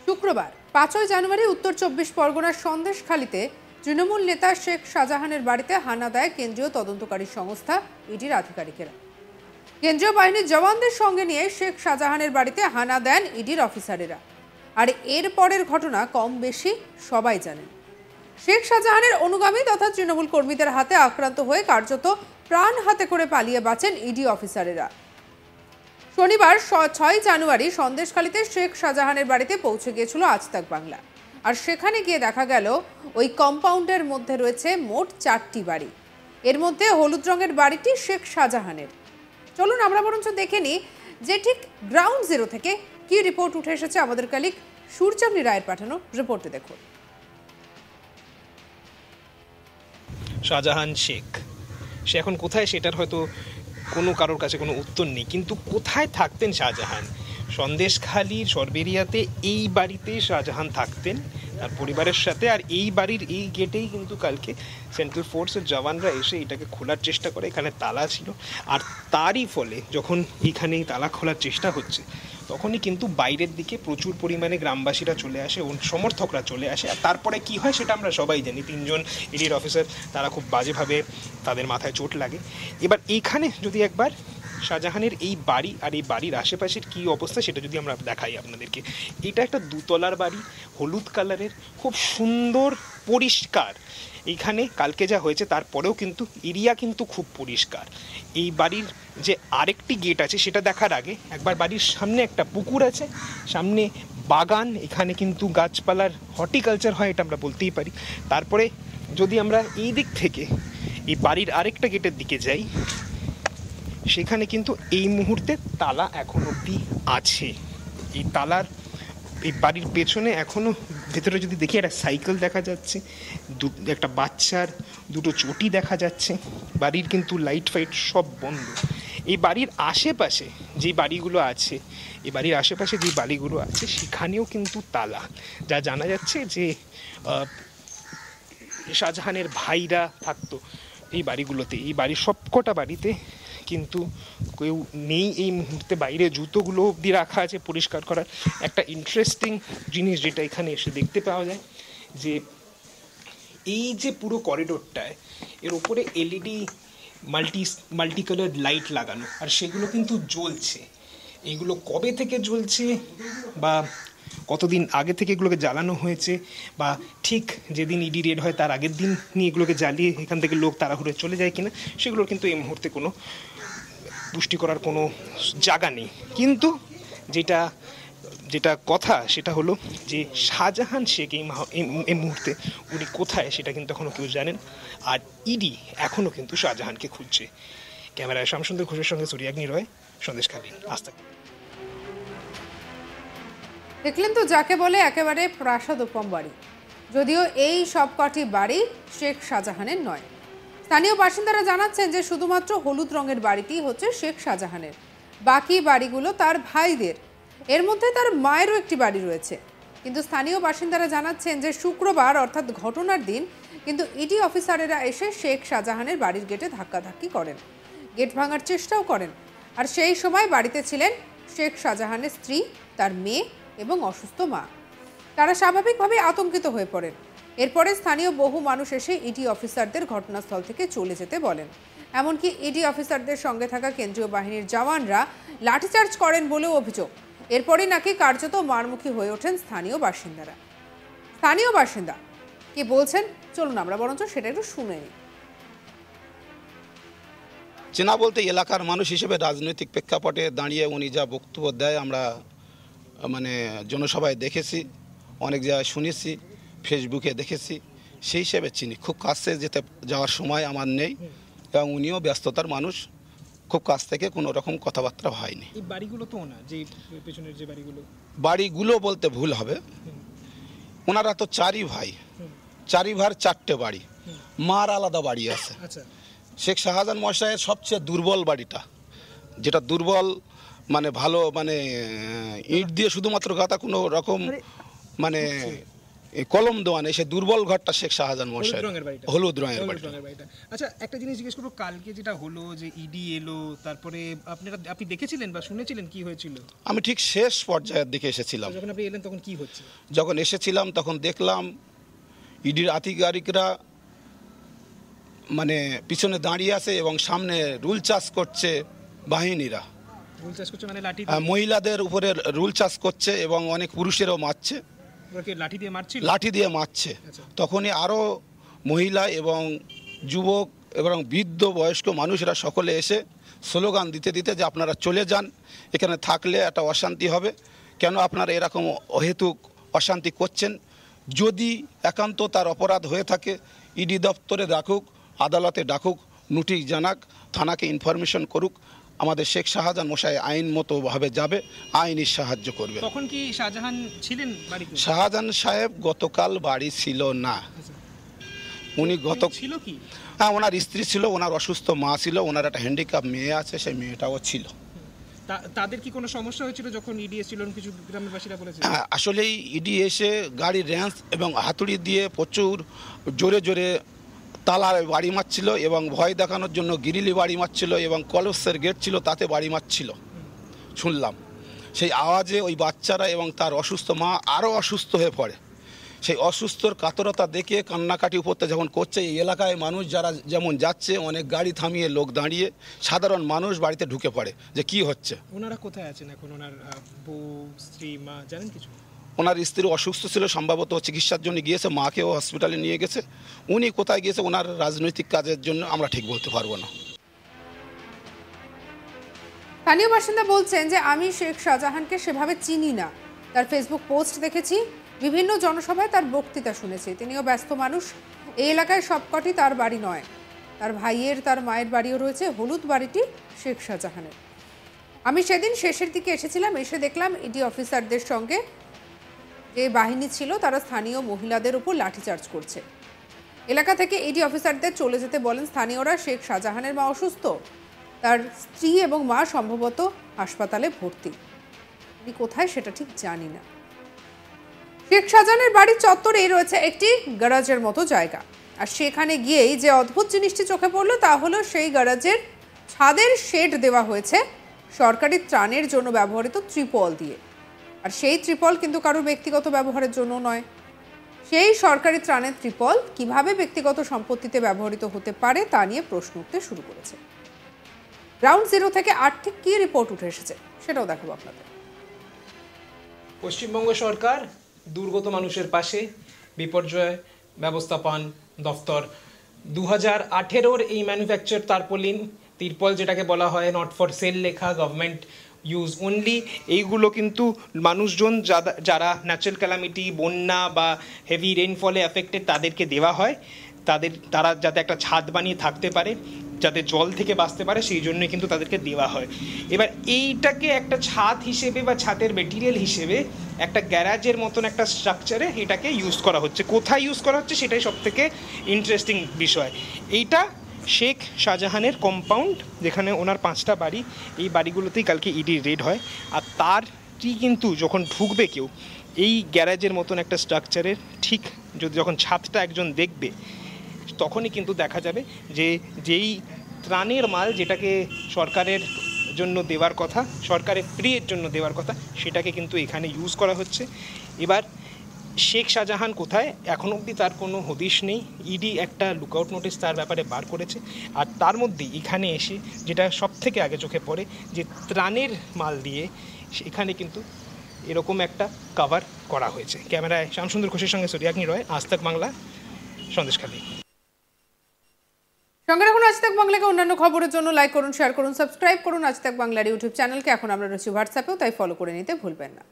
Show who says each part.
Speaker 1: শুক্রবার 5ই জানুয়ারি উত্তর 24 পরগনার সন্দেশখালীতে তৃণমূল নেতা শেখ শাহজাহানের বাড়িতে হানা দেয় কেন্দ্রীয় তদন্তকারী সংস্থা ইডির আধিকারিকেরা। কেন্দ্রীয় বাহিনীর জওয়ানদের সঙ্গে নিয়ে শেখ শাহজাহানের বাড়িতে হানা দেন ইডির অফিসারেরা। আর এর পরের ঘটনা কম বেশি সবাই জানেন। শেখ শাহজাহানের অনুগামী তথা তৃণমূল কর্মীদের হাতে আক্রান্ত হয়ে কার্যত প্রাণ হাতে করে পালিয়ে বাঁচেন ইডি অফিসারেরা। শনিবার 6 জানুয়ারি সন্দেশখালীতে শেখ শাহজাহানের বাড়িতে পৌঁছে গিয়েছিল আজ তাক বাংলা। আর সেখানে গিয়ে দেখা গেল ওই কম্পাউন্ডের মধ্যে রয়েছে মোট 4টি বাড়ি। এর মধ্যে হলুদ রঙের বাড়িটি শেখ শাহজাহানের। চলুন আমরা বরঞ্চ দেখে নিই যে ঠিক গ্রাউন্ড জিরো থেকে কি রিপোর্ট উঠে এসেছে। আমাদের কালিক সূর্যাগ্নি রায়ের পাঠানো রিপোর্টে দেখুন।
Speaker 2: শাহজাহান শেখ সে এখন কোথায় সেটার হয়তো কোনো কারোর কাছে কোনো উত্তর নেই, কিন্তু কোথায় থাকতেন শাহজাহান? সন্দেশখালীর সরবেরিয়াতে এই বাড়িতেই শাহজাহান থাকতেন তার পরিবারের সাথে। আর এই বাড়ির এই গেটেই কিন্তু কালকে সেন্ট্রাল ফোর্সের জওয়ানরা এসে এটাকে খোলার চেষ্টা করে। এখানে তালা ছিল, আর তারই ফলে যখন এইখানে তালা খোলার চেষ্টা হচ্ছে তখনই কিন্তু বাইরের দিকে প্রচুর পরিমাণে গ্রামবাসীরা চলে আসে, সমর্থকরা চলে আসে। আর তারপরে কি হয় সেটা আমরা সবাই জানি। 3জন ইডির অফিসার তারা খুব বাজেভাবে তাদের মাথায় চোট লাগে। এবার এইখানে যদি একবার শাহজাহানের এই বাড়ি আর এই বাড়ির আশেপাশের কী অবস্থা সেটা যদি আমরা দেখাই আপনাদেরকে। এটা একটা দুতলার বাড়ি, হলুদ কালারের, খুব সুন্দর পরিষ্কার। এইখানে কালকে যা হয়েছে তারপরেও কিন্তু এরিয়া কিন্তু খুব পরিষ্কার। এই বাড়ির যে আরেকটি গেট আছে সেটা দেখার আগে একবার বাড়ির সামনে একটা পুকুর আছে, সামনে বাগান, এখানে কিন্তু গাছপালার হর্টিকালচার হয়, এটা আমরা বলতেই পারি। তারপরে যদি আমরা এই দিক থেকে এই বাড়ির আরেকটা গেটের দিকে যাই, সেখানে কিন্তু এই মুহূর্তে তালা এখন অবধি আছে। এই তালার এই বাড়ির পেছনে এখনও ভেতরে যদি দেখি একটা সাইকেল দেখা যাচ্ছে, একটা বাচ্চার দুটো চটি দেখা যাচ্ছে। বাড়ির কিন্তু লাইট ফাইট সব বন্ধ। এই বাড়ির আশেপাশে যে বাড়িগুলো আছে, এই বাড়ির আশেপাশে যে বাড়িগুলো আছে সেখানেও কিন্তু তালা। যা জানা যাচ্ছে যে শাহজাহানের ভাইরা থাকতো এই বাড়িগুলোতে। এই বাড়ির সবকটা বাড়িতে কিন্তু কেউ নেই এই মুহূর্তে। বাইরে জুতোগুলো অবধি রাখা আছে পরিষ্কার করার। একটা ইন্টারেস্টিং জিনিস যেটা এখানে এসে দেখতে পাওয়া যায় যে এই যে পুরো করিডোরটায় এর ওপরে এলইডি মাল্টি কালার লাইট লাগানো, আর সেগুলো কিন্তু জ্বলছে। এইগুলো কবে থেকে জ্বলছে বা কতদিন আগে থেকে এগুলোকে জ্বালানো হয়েছে, বা ঠিক যেদিন ইডি রেড হয় তার আগের দিন নিয়ে এগুলোকে জ্বালিয়ে এখান থেকে লোক তাড়াহুড়ো চলে যায় কিনা, সেগুলোর কিন্তু এই মুহূর্তে কোনো পুষ্টি করার কোনো জায়গা নেই। কিন্তু যেটা কথা সেটা হলো যে শাহজাহান শেখ এই মুহূর্তে উনি কোথায় সেটা কিন্তু এখনও কেউ জানেন। আর ইডি এখনও কিন্তু শাহজাহানকে খুঁজছে। ক্যামেরায় শ্যামসুন্দর ঘোষের সঙ্গে সূর্যাগ্নি রয়, সন্দেশখালী, আস্থা।
Speaker 1: দেখলেন তো, যাকে বলে একেবারে প্রাসাদোপম বাড়ি। যদিও এই সব কটি বাড়ি শেখ শাহজাহানের নয়। স্থানীয় বাসিন্দারা জানাচ্ছেন যে শুধুমাত্র হলুদ রঙের বাড়িটি হচ্ছে শেখ শাহজাহানের, বাকি বাড়িগুলো তার ভাইদের। এর মধ্যে তার মায়েরও একটি বাড়ি রয়েছে। কিন্তু স্থানীয় বাসিন্দারা জানাচ্ছেন যে শুক্রবার অর্থাৎ ঘটনার দিন কিন্তু ইডি অফিসারেরা এসে শেখ শাহজাহানের বাড়ির গেটে ধাক্কাধাক্কি করেন, গেট ভাঙার চেষ্টাও করেন। আর সেই সময় বাড়িতে ছিলেন শেখ শাহজাহানের স্ত্রী, তার মেয়ে এবং অসুস্থ মা। তারা স্বাভাবিকভাবে আতঙ্কিত হয়ে পড়েন। এরপরে স্থানীয় বহু মানুষ এসে ইডি অফিসারদের ঘটনাস্থল থেকে চলে যেতে বলেন। এমনকি ইডি অফিসারদের সঙ্গে থাকা কেন্দ্রীয় বাহিনীর জওয়ানরা লাঠিচার্জ করেন বলেও অভিযোগ। এরপরই নাকি কার্যত মারমুখী হয়ে ওঠেন স্থানীয় বাসিন্দা কি বলছেন চলুন আমরা বরঞ্চ সেটা একটু শুনে নিই।
Speaker 3: চেনা বলতে এলাকার মানুষ হিসেবে রাজনৈতিক প্রেক্ষাপটে দাঁড়িয়ে উনি যা বক্তব্য দেয় আমরা জনসভায় দেখেছি, অনেক জায়গায় শুনেছি, ফেসবুকে দেখেছি, সেই হিসেবে চিনি। খুব কাছে যাওয়ার সময় আমার নেই, এবং উনিও ব্যস্ততার মানুষ, খুব কাছ থেকে কোনো রকম কথাবার্তা হয়নি।
Speaker 2: এই বাড়িগুলো তো না, যে পেছনের যে
Speaker 3: বাড়িগুলো বলতে ভুল হবে, ওনারা তো 4ই ভাই, 4ই ভাইয়ের 4টে বাড়ি, মার আলাদা বাড়ি আছে। শেখ শাহজাহান মশাইয়ের সবচেয়ে দুর্বল বাড়িটা, যেটা দুর্বল ভালো ইট দিয়ে শুধুমাত্র গাঁথা, কোনো রকম এই কলম দোয়ানে সে দুর্বল ঘরটা শেখ শাহজাহান
Speaker 2: হলুদ
Speaker 3: মশাই
Speaker 2: রঙের বাড়িটা।
Speaker 3: হলুদ রঙের
Speaker 2: হলুদ
Speaker 3: বাড়িটা।
Speaker 2: রঙের বাড়িটা। আচ্ছা, একটা জিনিস জিজ্ঞেস করবো, কালকে যেটা হলো যে ইডি এলো, তারপরে আপনি দেখেছিলেন বা শুনেছিলেন কি হয়েছিল?
Speaker 3: আমি ঠিক শেষ পর্যায়ের দিকে এসেছিলাম।
Speaker 2: যখন আপনি এলেন তখন কি হচ্ছে?
Speaker 3: যখন এসেছিলাম তখন দেখলাম ইডির আধিকারিকরা মানে পিছনে দাঁড়িয়ে আছে এবং সামনে রুল চাষ করছে বাহিনীরা।
Speaker 2: রুল চাষ করছে মানে লাঠি
Speaker 3: মহিলাদের উপরে রুল চাষ করছে এবং অনেক পুরুষেরও মারছে,
Speaker 2: লাঠি দিয়ে মারছিল?
Speaker 3: লাঠি দিয়ে মারছে।
Speaker 2: আচ্ছা।
Speaker 3: তখনই আরও মহিলা এবং যুবক এবং বৃদ্ধ বয়স্ক মানুষরা সকলে এসে স্লোগান দিতে দিতে যে আপনারা চলে যান, এখানে থাকলে একটা অশান্তি হবে, কেন আপনারা এরকম অহেতুক অশান্তি করছেন, যদি একান্ত তার অপরাধ হয়ে থাকে ইডি দপ্তরে ডাকুক, আদালতে ডাকুক, নোটিশ জানাক, থানাকে ইনফরমেশন করুক, আমাদের শেখ শাহজাহান মশাই আইন মতোভাবে যাবে, আইনি সাহায্য করবে।
Speaker 2: তখন কি শাহজাহান ছিলেন বাড়িতে?
Speaker 3: শাহজাহান সাহেব গতকাল বাড়ি ছিল না। উনি
Speaker 2: ছিল কি?
Speaker 3: হ্যাঁ, ওনার স্ত্রী ছিল, ওনার অসুস্থ মা ছিল, ওনার একটা হ্যান্ডিক্যাপ মেয়ে আছে, সেই মেয়েটাও ছিল।
Speaker 2: তাদের কি কোনো সমস্যা হয়েছিল যখন ইডি এসেছিল? কিছু গ্রামবাসীরা বলেছে
Speaker 3: আসলেই ইডি এসে গাড়ির র্যাঞ্চ এবং হাতুড়ি দিয়ে প্রচুর জোরে জোরে তালায় বাড়ি মারছিল এবং ভয় দেখানোর জন্য গিরিলি বাড়ি মারছিল এবং কলসের গেট ছিল তাতে বাড়ি মারছিল শুনলাম। সেই আওয়াজে ওই বাচ্চারা এবং তার অসুস্থ মা আরও অসুস্থ হয়ে পড়ে। সেই অসুস্থর কাতরতা দেখে কান্নাকাটি উপরতে যখন করছে, এই এলাকায় মানুষ যারা যেমন যাচ্ছে, অনেক গাড়ি থামিয়ে লোক দাঁড়িয়ে, সাধারণ মানুষ বাড়িতে ঢুকে পড়ে যে কি হচ্ছে।
Speaker 2: ওনারা কোথায় আছেন এখন? ওনার বউ, স্ত্রী, মা জানেন কিছু?
Speaker 3: ওনার স্ত্রী অসুস্থ ছিল, সম্ভবত চিকিৎসার জন্য গিয়েছে, মাকেও হসপিটালে নিয়ে গেছে। উনি কোথায় গিয়েছে ওনার রাজনৈতিক কাজের জন্য আমরা ঠিক বলতে পারবো না।
Speaker 1: স্থানীয় বাসিন্দা বলছেন যে আমি শেখ শাহজাহানকে সেভাবে চিনি না, তার ফেসবুক পোস্ট দেখেছি, বিভিন্ন জনসভায় তার বক্তৃতা শুনেছি। তিনিও ব্যস্ত মানুষ, এই এলাকায় সবকটি তার বাড়ি নয়, তার ভাইয়ের, তার মায়ের বাড়িও রয়েছে। হলুদ বাড়িটি শেখ শাহজাহানের। আমি সেদিন শেষের দিকে এসেছিলাম, এসে দেখলাম ইডি অফিসারদের সঙ্গে যে বাহিনী ছিল তারা স্থানীয় মহিলাদের উপর লাঠিচার্জ করছে। এলাকা থেকে ইডি অফিসারদের চলে যেতে বলেন স্থানীয়রা। শেখ শাহজাহানের মা অসুস্থ, তার স্ত্রী এবং মা সম্ভবত হাসপাতালে ভর্তি, তিনি কোথায় সেটা ঠিক জানি না। শেখ শাহজাহানের বাড়ির চত্বরেই রয়েছে একটি গ্যারাজের মতো জায়গা, আর সেখানে গিয়েই যে অদ্ভুত জিনিসটি চোখে পড়লো তা হলো সেই গ্যারাজের ছাদের শেড দেওয়া হয়েছে সরকারি ত্রাণের জন্য ব্যবহৃত ত্রিপল দিয়ে। আর সেই ত্রিপল কিন্তু কারোর ব্যক্তিগত ব্যবহারের জন্য নয়। সেই সরকারি ত্রাণের ত্রিপল কিভাবে ব্যক্তিগত সম্পত্তিতে ব্যবহৃত হতে পারে তা নিয়ে প্রশ্ন উঠতে শুরু করেছে। গ্রাউন্ড জিরো থেকে ঠিক কী রিপোর্ট উঠে এসেছে সেটাও দেখাবো আপনাদের।
Speaker 2: পশ্চিমবঙ্গ সরকার দুর্গত মানুষের পাশে, বিপর্যয় ব্যবস্থাপন দফতর 2018 এই ম্যানুফ্যাকচার তারপলিন তিরপল, যেটাকে বলা হয় নট ফর সেল লেখা, গভর্নমেন্ট ইউজ অনলি, এইগুলো কিন্তু মানুষজন যারা ন্যাচারাল ক্যালামিটি, বন্যা বা হেভি রেইনফলে এফেক্টেড তাদেরকে দেওয়া হয়, তারা যাতে একটা ছাদ বানিয়ে থাকতে পারে, যাতে জল থেকে বাঁচতে পারে, সেই জন্যই কিন্তু তাদেরকে দেওয়া হয়। এবার এইটাকে একটা ছাদ হিসেবে বা ছাদের মেটেরিয়াল হিসেবে একটা গ্যারাজের মতন একটা স্ট্রাকচারে এটাকে ইউজ করা হচ্ছে। কোথায় ইউজ করা হচ্ছে সেটাই সবথেকে ইন্টারেস্টিং বিষয়। এইটা শেখ শাহজাহানের কম্পাউন্ড, যেখানে ওনার 5টা বাড়ি, এই বাড়িগুলোতেই কালকে ইডি রেড হয়। আর তারই কিন্তু যখন ঢুকবে কেউ এই গ্যারাজের মতন একটা স্ট্রাকচারের ঠিক যখন ছাদটা একজন দেখবে, তখনই কিন্তু দেখা যাবে যে যেই ত্রাণের মাল, যেটাকে সরকারের জন্য দেওয়ার কথা, সরকারের ফ্রির জন্য দেওয়ার কথা, সেটাকে কিন্তু এখানে ইউজ করা হচ্ছে। এবার শেখ শাহজাহান কোথায় এখন অবধি তার কোনো হদিশ নেই। ইডি একটা লুকআউট নোটিশ তার ব্যাপারে বার করেছে, আর তার মধ্যে এখানে এসে যেটা সব থেকে আগে চোখে পড়ে যে ত্রাণের মাল দিয়ে এখানে কিন্তু এরকম একটা কভার করা হয়েছে। ক্যামেরায় শ্যামসুন্দর ঘোষের সঙ্গে সরিয়াগ্নি রয়, আজ তাক বাংলা, সন্দেশখালী।
Speaker 1: সঙ্গে রাখুন আজ তাক বাংলাকে। অন্যান্য খবরের জন্য লাইক করুন, শেয়ার করুন, সাবস্ক্রাইব করুন আজ তাক বাংলার ইউটিউব চ্যানেলকে। এখন আমরা রয়েছি হোয়াটসঅ্যাপেও, তাই ফলো করে নিতে ভুলবেন না।